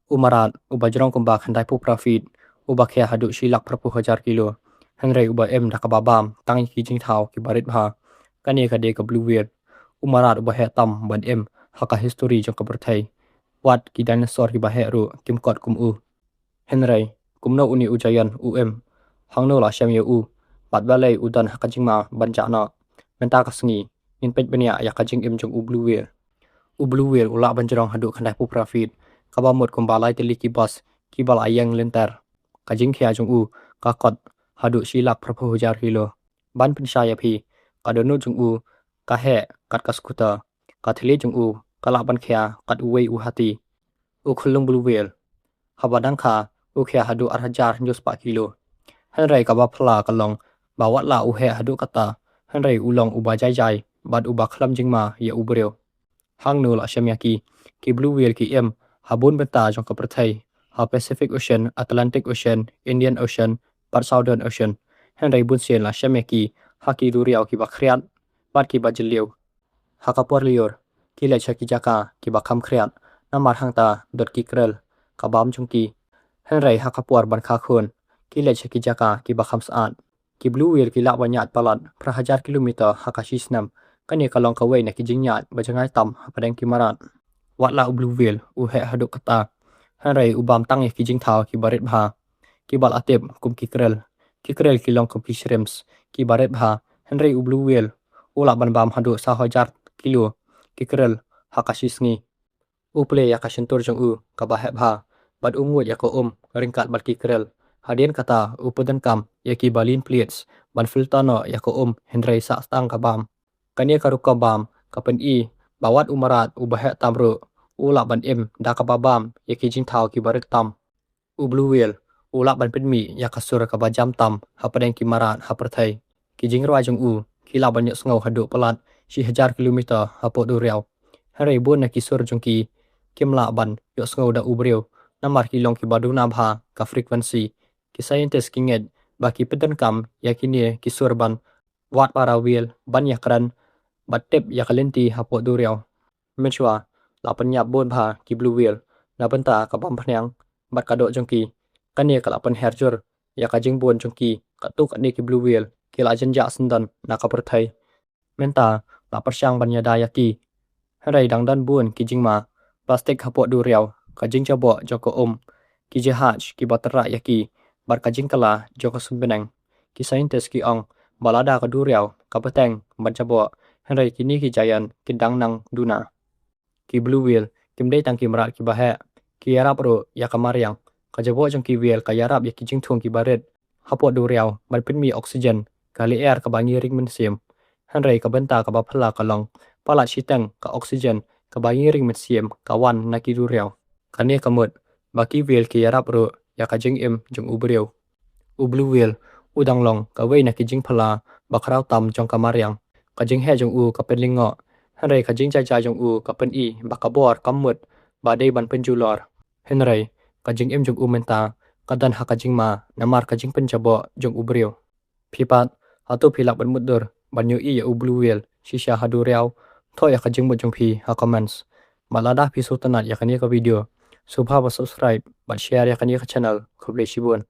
Umarat uba jerong kumba khandai pu profit uba khe hadu shilak prapu hajar kilo hangrei uba dakababam tangi ki jing thau ki barit bha kane ka de ka blue weird umarat uba he tam ban haka history jong ka berthai wat ki dinosaur ki ba he ru kim kot kum u henrei kumno uni ujayan hangno la shem ye u bat balai udan haka jingma banja na menta ka sngi in pet benia ya ka jing jong u blue weird ula banjrong hadu khandai pu profit kaba mot kum balai teli ki bas ki bal ayang lenter kajing khia jong u ka kot hadu shilak prapu hajar kilo ban pin sha ya phi kadonu jong u ka he kat ka skuta ka thili jong u kala ban khia kat uwei u hati u khulung blue weird habadang kha u khia hadu hajar news pa kilo hanrai ka ba phla ka long ba wat la u he hadu kata hanrai u long u ba jai jai bad u ba khlam jingma ya u breu hang nu la shamya ki blue whale ki habun beta jong ka prathai ha Pacific Ocean Atlantic Ocean Indian Ocean par Southern Ocean henrai bun sen la shamya ha ki du riaw ki ba khriat bat ki ba jiliu ha ka por lior ki le chaki jaka ki ba kham khriat na mar hang ta dot ki krel ka bam jong ki henrai ha ka por ban kha khon ki le chaki jaka ki ba kham saat ki blue whale ki la ba nyat palat pra hajar kilometer ha ka shisnam kani ka long ka wei na ki jingnyat ba jangai tam padang ki marat wat la blue whale u he hadu kata hanrai ubam tangi ki jing thau ki barit bha ki bal atep kum ki krel ki long kum ki shrimps ki barit bha hanrai u blue whale u la ban bam hadu sa hajar kilo ki krel ha ka shisngi u ple ya ka shentur jong u ka ba he bha bad ngot ya ko ringkat bat ki krel hadien kata upadan kam ya ki balin plates ban filter no ya ko henrai sa stang ka bam kania karuka bam kapen bawat umarat ubahe tamru ula ban da ka babam ya ki jing thau ki barik tam u blue whale ula ban pen mi ya ka sur ka ba jam tam ha padeng ki marat ha prathai ki jing rwa jong u ki la ban yos ngau hadu palat shi hajar kilometer ha po du riaw harai bon na ki sur jong ki kimla ban yos ngau da u breu namar ki long ki badu na bha ka frequency ki scientist ki nged ba ki pedan kam ya ki ne ki sur ban wat para whale ban ya kran batep ya kalenti hapo du riaw mechwa la pan ya bon bha ki blue whale na banta ka bam phanyang bat ka do jong ki kane ka la pan herjur ya ka jing bon jong ki ka tuk ani ki blue whale ki la jan ja sandan na ka prathai menta la parsyang ban ya da ya ki harai dang dan bon ki jingma plastic hapo du riaw ka jing jabo joko ki jehaj ki batara ya ki bar ka jing kala joko sumbenang ki scientist ki ong balada ka du riaw ka pateng ban jabo hanrai kini ki jayan ki dang nang duna ki blue whale kim dei tang ki marat ki bahe ki yarap ro ya kamariang ka jabo jong ki whale ka yarap ya ki jing thung ki baret hapo du riaw ban pin mi oxygen ka li air ka bangi ring men sim hanrai ka banta ka ba phla ka long pala chitang ka oxygen ka bangi ring men sim ka wan na ki du riaw kane ka mot ba ki whale ki yarap ro ya ka jing jong u breu u blue whale udang long ka wei na ki jing phla ba khrau tam jong ka mariang ka jing he jong u ka pen lingo hanrai ka jing cha jong u ka pen ba ka bor kam mut ba dei ban pen julor henrai ka jing jong u menta ka dan ha ka jing ma namar ka jing pen jabo jong u breu phipat hatu philak ban mudur ban yu ya u blue whale shisha hadu riaw thoya ka jing mo jong phi ha comments malada phi sultanat ya kani ka video subha ba subscribe ba share ya kani ka channel khoble shibun